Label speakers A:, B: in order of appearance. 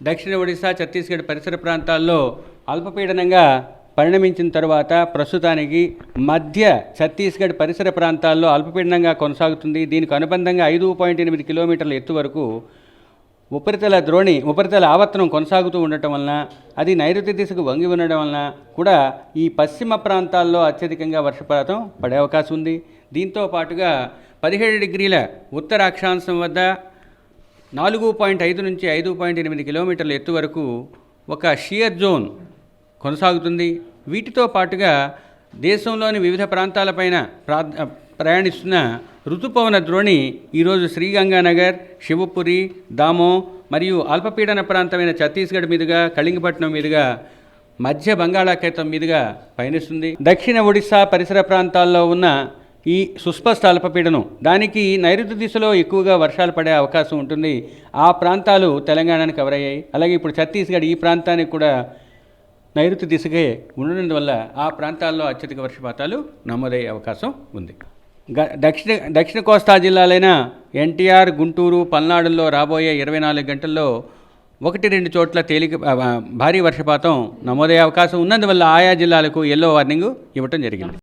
A: దక్షిణ ఒడిశా, ఛత్తీస్గఢ్ పరిసర ప్రాంతాల్లో అల్పపీడనంగా పరిణమించిన తర్వాత ప్రస్తుతానికి మధ్య ఛత్తీస్గఢ్ పరిసర ప్రాంతాల్లో అల్పపీడనంగా కొనసాగుతుంది. దీనికి అనుబంధంగా 5.8 కిలోమీటర్ల ఎత్తు వరకు ఉపరితల ఆవర్తనం కొనసాగుతూ ఉండటం వలన, అది నైరుతి దిశకు వంగి ఉండడం వలన కూడా ఈ పశ్చిమ ప్రాంతాల్లో అత్యధికంగా వర్షపాతం పడే అవకాశం ఉంది. దీంతో పాటుగా 17 డిగ్రీల ఉత్తర అక్షాంశం వద్ద 4.5 నుంచి 5.8 కిలోమీటర్ల ఎత్తు వరకు ఒక షియర్ జోన్ కొనసాగుతుంది. వీటితో పాటుగా దేశంలోని వివిధ ప్రాంతాలపైన ప్రయాణిస్తున్న ఋతుపవన ద్రోణి ఈరోజు శ్రీగంగానగర్, శివపురి, దామో మరియు అల్పపీడన ప్రాంతమైన ఛత్తీస్గఢ్ మీదుగా, కళింగపట్నం మీదుగా, మధ్య బంగాళాఖాతం మీదుగా పయనిస్తుంది. దక్షిణ ఒడిశా పరిసర ప్రాంతాల్లో ఉన్న ఈ సుస్పష్ట అల్పపీడనం దానికి నైరుతి దిశలో ఎక్కువగా వర్షాలు పడే అవకాశం ఉంటుంది. ఆ ప్రాంతాలు తెలంగాణకు కవర్ అయ్యాయి. అలాగే ఇప్పుడు ఛత్తీస్గఢ్ ఈ ప్రాంతానికి కూడా నైరుతి దిశగా ఉండడం వల్ల ఆ ప్రాంతాల్లో అత్యధిక వర్షపాతాలు నమోదయ్యే అవకాశం ఉంది. దక్షిణ కోస్తా జిల్లాలైన ఎన్టీఆర్, గుంటూరు, పల్నాడుల్లో రాబోయే 24 గంటల్లో 1-2 చోట్ల భారీ వర్షపాతం నమోదయ్యే అవకాశం ఉన్నందువల్ల ఆయా జిల్లాలకు ఎల్లో వార్నింగ్ ఇవ్వటం జరిగింది.